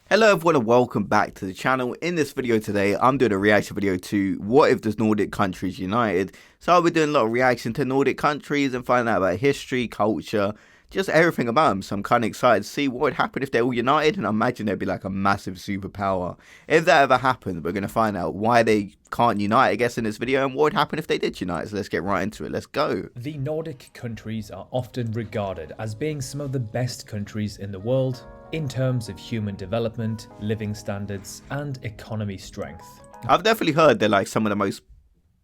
Hello everyone and welcome back to the channel. In this video today, I'm doing a reaction video to what if the Nordic countries united. So I'll be doing a lot of reaction to Nordic countries and finding out about history, culture, just everything about them. So I'm kind of excited to see what would happen if they're all united, and I imagine they'd be like a massive superpower. If that ever happened, we're going to find out why they can't unite, I guess, in this video, and what would happen if they did unite. So let's get right into it. Let's go. The Nordic countries are often regarded as being some of the best countries in the world in terms of human development, living standards, and economy strength. I've definitely heard they're like some of the most,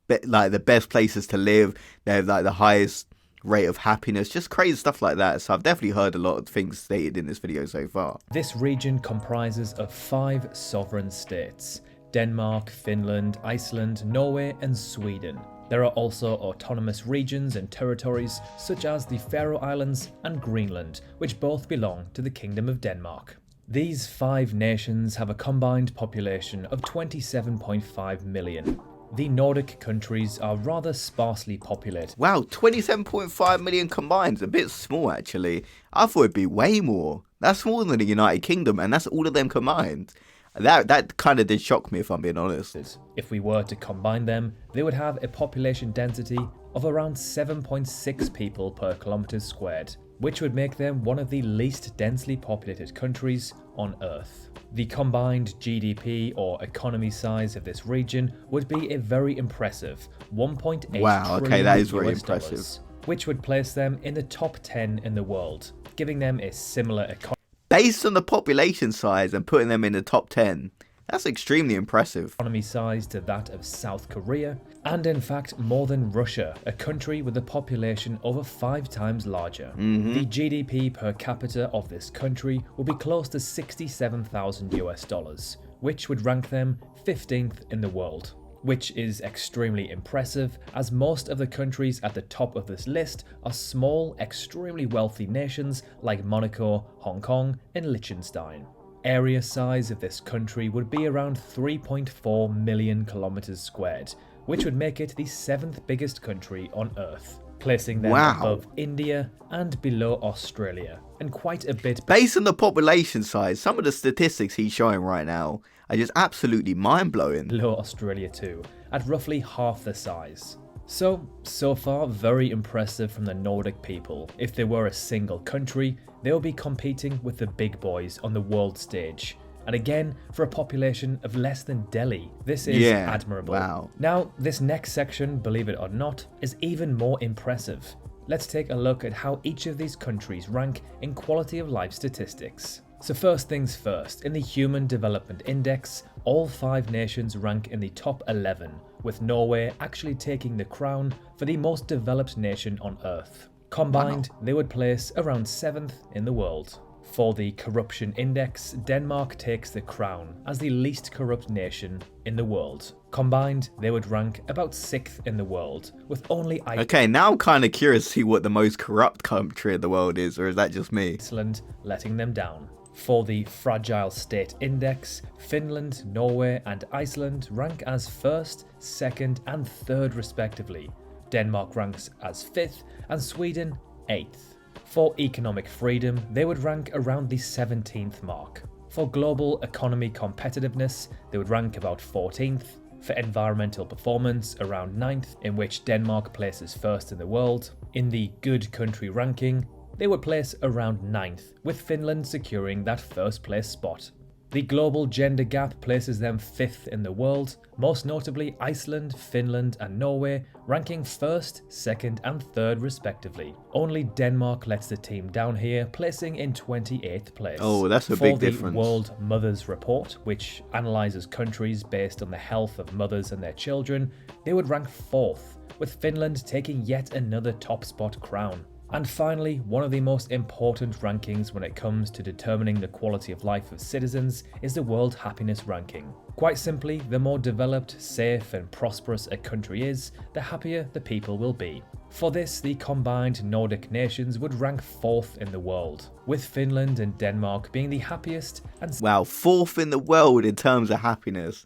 the best places to live. They have like the highest rate of happiness, just crazy stuff like that. So I've definitely heard a lot of things stated in this video so far. This region comprises of 5 sovereign states: Denmark, Finland, Iceland, Norway, and Sweden. There are also autonomous regions and territories such as the Faroe Islands and Greenland, which both belong to the Kingdom of Denmark. These 5 nations have a combined population of 27.5 million. The Nordic countries are rather sparsely populated. Wow, 27.5 million combined. A bit small, actually. I thought it'd be way more. That's more than the United Kingdom, and that's all of them combined. That kind of did shock me, if I'm being honest. If we were to combine them, they would have a population density of around 7.6 people per kilometre squared, which would make them one of the least densely populated countries on Earth. The combined GDP or economy size of this region would be a very impressive 1.8 wow, okay, trillion that is very US impressive. dollars, which would place them in the top 10 in the world, giving them a similar economy. Based on the population size and putting them in the top 10, that's extremely impressive. Economy size to that of South Korea, and in fact more than Russia, a country with a population over 5 times larger. The GDP per capita of this country will be close to 67,000 US dollars, which would rank them 15th in the world. Which is extremely impressive, as most of the countries at the top of this list are small, extremely wealthy nations like Monaco, Hong Kong, and Liechtenstein. Area size of this country would be around 3.4 million kilometers squared, which would make it the 7th biggest country on Earth, placing them above India and below Australia, and quite a bit. Based on the population size, some of the statistics he's showing right now are just absolutely mind-blowing. Below Australia too, at roughly half the size. So far very impressive from the Nordic people. If they were a single country, they will be competing with the big boys on the world stage. And again, for a population of less than Delhi, this is admirable. Wow. Now, this next section, believe it or not, is even more impressive. Let's take a look at how each of these countries rank in quality of life statistics. So first things first, in the Human Development Index, all 5 nations rank in the top 11, with Norway actually taking the crown for the most developed nation on Earth. Combined, they would place around 7th in the world. For the Corruption Index, Denmark takes the crown as the least corrupt nation in the world. Combined, they would rank about 6th in the world, with only Okay, now I'm kind of curious to see what the most corrupt country in the world is, or is that just me? Iceland letting them down. For the Fragile State Index, Finland, Norway, and Iceland rank as 1st, 2nd, and 3rd respectively. Denmark ranks as 5th, and Sweden 8th. For economic freedom, they would rank around the 17th mark. For global economy competitiveness, they would rank about 14th. For environmental performance, around 9th, in which Denmark places 1st in the world. In the good country ranking, they would place around 9th, with Finland securing that 1st place spot. The global gender gap places them 5th in the world, most notably Iceland, Finland, and Norway ranking 1st, 2nd, and 3rd respectively. Only Denmark lets the team down here, placing in 28th place. Oh, that's a big difference. For the World Mothers Report, which analyses countries based on the health of mothers and their children, they would rank 4th, with Finland taking yet another top spot crown. And finally, one of the most important rankings when it comes to determining the quality of life of citizens is the World Happiness Ranking. Quite simply, the more developed, safe, and prosperous a country is, the happier the people will be. For this, the combined Nordic nations would rank 4th in the world, with Finland and Denmark being the happiest and... Wow, 4th in the world in terms of happiness.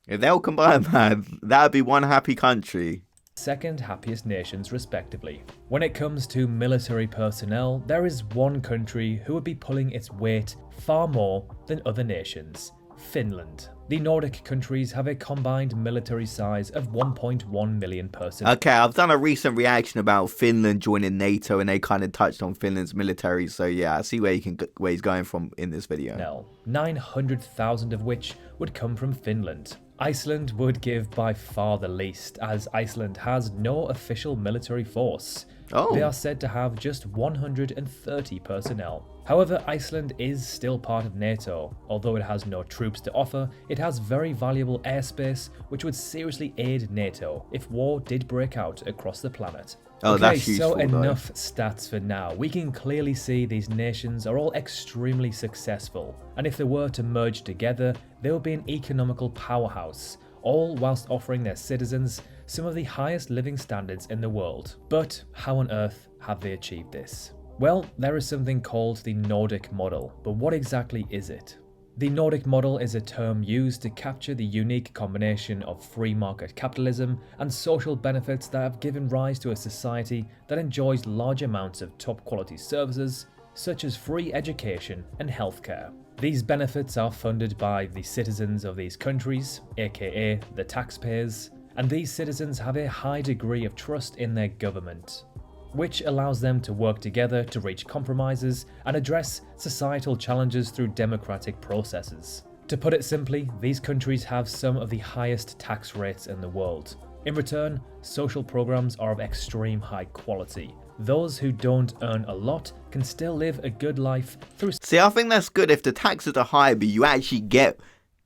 If they'll combine, man, that would be one happy country. second happiest nations respectively. When it comes to military personnel, there is one country who would be pulling its weight far more than other nations: Finland. The Nordic countries have a combined military size of 1.1 million personnel. Okay, I've done a recent reaction about Finland joining NATO, and they kind of touched on Finland's military. So yeah, I see where he's going from in this video. 900,000 of which would come from Finland. Iceland would give by far the least, as Iceland has no official military force. Oh. They are said to have just 130 personnel. However, Iceland is still part of NATO. Although it has no troops to offer, it has very valuable airspace, which would seriously aid NATO if war did break out across the planet. Oh, okay, that's useful, so enough stats for now. We can clearly see these nations are all extremely successful, and if they were to merge together, they would be an economical powerhouse, all whilst offering their citizens some of the highest living standards in the world. But how on earth have they achieved this? Well, there is something called the Nordic Model, but what exactly is it? The Nordic Model is a term used to capture the unique combination of free market capitalism and social benefits that have given rise to a society that enjoys large amounts of top quality services, such as free education and healthcare. These benefits are funded by the citizens of these countries, aka the taxpayers, and these citizens have a high degree of trust in their government, which allows them to work together to reach compromises and address societal challenges through democratic processes. To put it simply, these countries have some of the highest tax rates in the world. In return, social programs are of extreme high quality. Those who don't earn a lot can still live a good life through... See, I think that's good if the taxes are high, but you actually get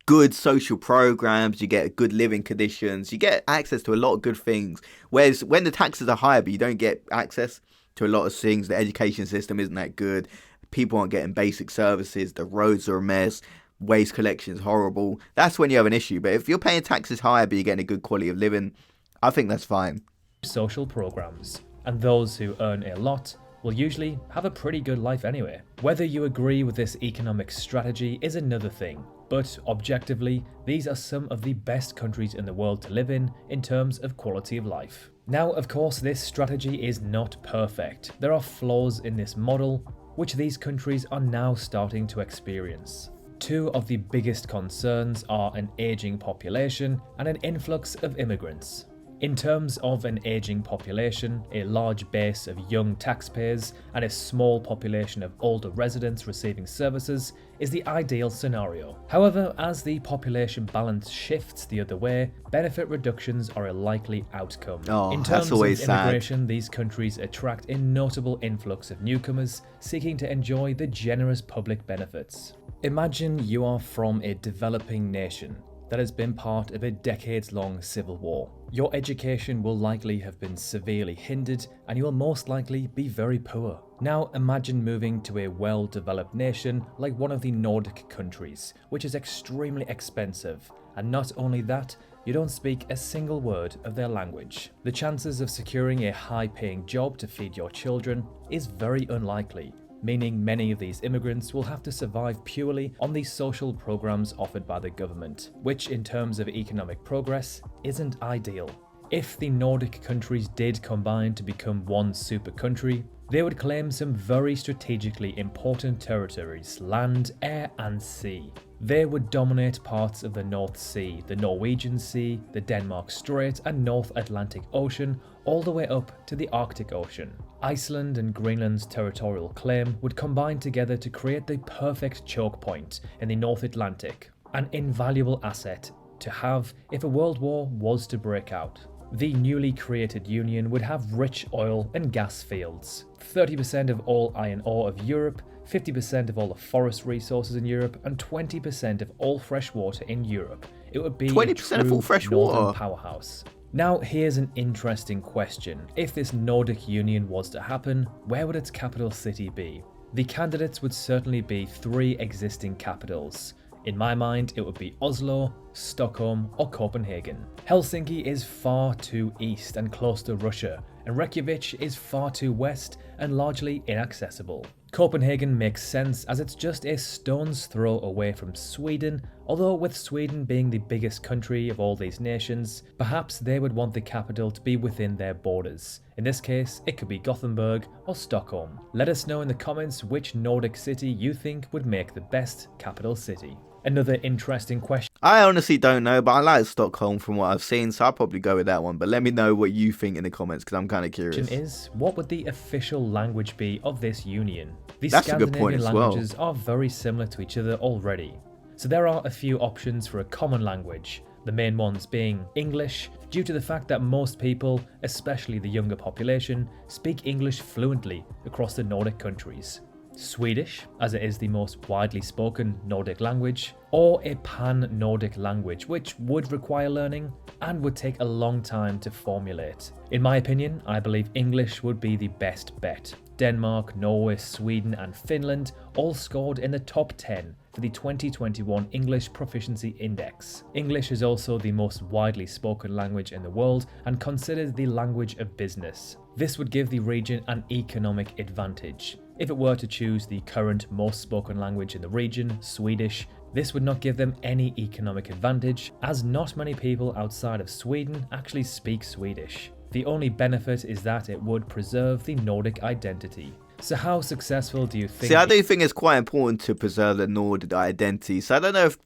good social programs, you get good living conditions, you get access to a lot of good things. Whereas when the taxes are higher but you don't get access to a lot of things, the education system isn't that good, people aren't getting basic services, the roads are a mess, waste collection is horrible, that's when you have an issue. But if you're paying taxes higher but you're getting a good quality of living, I think that's fine. Social programs. And those who earn a lot will usually have a pretty good life anyway. Whether you agree with this economic strategy is another thing, but objectively, these are some of the best countries in the world to live in terms of quality of life. Now, of course, this strategy is not perfect. There are flaws in this model, which these countries are now starting to experience. Two of the biggest concerns are an aging population and an influx of immigrants. In terms of an aging population, a large base of young taxpayers and a small population of older residents receiving services is the ideal scenario. However, as the population balance shifts the other way, benefit reductions are a likely outcome. In terms of immigration, these countries attract a notable influx of newcomers seeking to enjoy the generous public benefits. Imagine you are from a developing nation that has been part of a decades-long civil war. Your education will likely have been severely hindered and you will most likely be very poor. Now imagine moving to a well-developed nation like one of the Nordic countries, which is extremely expensive, and not only that, you don't speak a single word of their language. The chances of securing a high-paying job to feed your children is very unlikely, meaning many of these immigrants will have to survive purely on the social programs offered by the government, which in terms of economic progress isn't ideal. If the Nordic countries did combine to become one super country, they would claim some very strategically important territories, land, air and sea. They would dominate parts of the North Sea, the Norwegian Sea, the Denmark Strait and North Atlantic Ocean, all the way up to the Arctic Ocean. Iceland and Greenland's territorial claim would combine together to create the perfect choke point in the North Atlantic, an invaluable asset to have if a world war was to break out. The newly created union would have rich oil and gas fields, 30% of all iron ore of Europe, 50% of all the forest resources in Europe, and 20% of all fresh water in Europe. It would be 20% of all fresh northern water powerhouse. Now, here's an interesting question. If this Nordic Union was to happen, where would its capital city be? The candidates would certainly be three existing capitals. In my mind, it would be Oslo, Stockholm, or Copenhagen. Helsinki is far too east and close to Russia, and Reykjavik is far too west and largely inaccessible. Copenhagen makes sense as it's just a stone's throw away from Sweden, although with Sweden being the biggest country of all these nations, perhaps they would want the capital to be within their borders. In this case, it could be Gothenburg or Stockholm. Let us know in the comments which Nordic city you think would make the best capital city. Another interesting question. I honestly don't know, but I like Stockholm from what I've seen, so I'll probably go with that one. But let me know what you think in the comments, because I'm kind of curious. Is what would the official language be of this union? The That's a good point Scandinavian as well. languages are very similar to each other already, so there are a few options for a common language. The main ones being English, due to the fact that most people, especially the younger population, speak English fluently across the Nordic countries. Swedish, as it is the most widely spoken Nordic language, or a pan-Nordic language, which would require learning and would take a long time to formulate. In my opinion, I believe English would be the best bet. Denmark, Norway, Sweden and Finland all scored in the top 10 for the 2021 English Proficiency Index. English is also the most widely spoken language in the world and considered the language of business. This would give the region an economic advantage. If it were to choose the current most spoken language in the region, Swedish, this would not give them any economic advantage, as not many people outside of Sweden actually speak Swedish. The only benefit is that it would preserve the Nordic identity. So how successful do you think? See, I do think it's quite important to preserve the Nordic identity. So I don't know if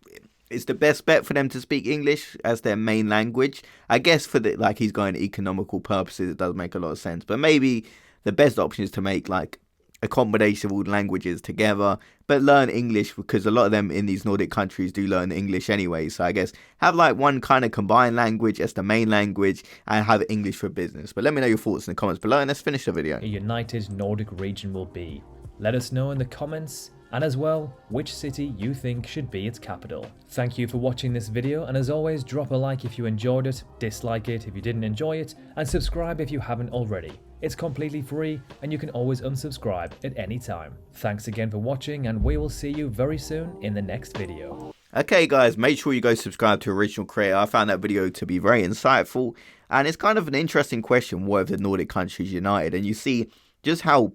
it's the best bet for them to speak English as their main language. I guess for the, like, he's going economical purposes, it does make a lot of sense. But maybe the best option is to make like a combination of all languages together, but learn English, because a lot of them in these Nordic countries do learn English anyway. So I guess have like one kind of combined language as the main language and have English for business. But let me know your thoughts in the comments below and let's finish the video. A united Nordic region will be. Let us know in the comments, and as well, which city you think should be its capital. Thank you for watching this video, and as always, drop a like if you enjoyed it, dislike it if you didn't enjoy it, and subscribe if you haven't already. It's completely free, and you can always unsubscribe at any time. Thanks again for watching, and we will see you very soon in the next video. Okay guys, make sure you go subscribe to Original Creator. I found that video to be very insightful, and it's kind of an interesting question, what if the Nordic countries united? And you see just how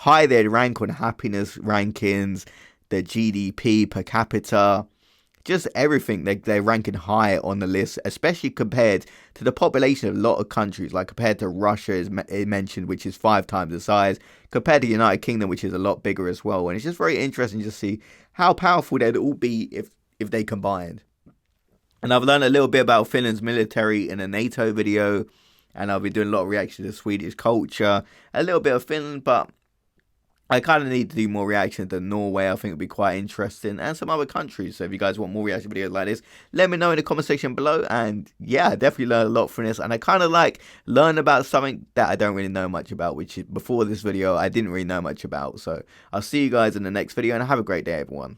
high they rank on happiness rankings, the GDP per capita, just everything. They're ranking high on the list, especially compared to the population of a lot of countries, like compared to Russia is mentioned, which is 5 times the size, compared to the United Kingdom, which is a lot bigger as well. And it's just very interesting to see how powerful they'd all be if they combined. And I've learned a little bit about Finland's military in a NATO video, and I'll be doing a lot of reaction to Swedish culture, a little bit of Finland, but I kind of need to do more reaction to Norway. I think it'd be quite interesting, and some other countries. So if you guys want more reaction videos like this, let me know in the comment section below. And yeah, I definitely learned a lot from this, and I kind of like learn about something that I don't really know much about, which is before this video I didn't really know much about. So I'll see you guys in the next video, and have a great day, everyone.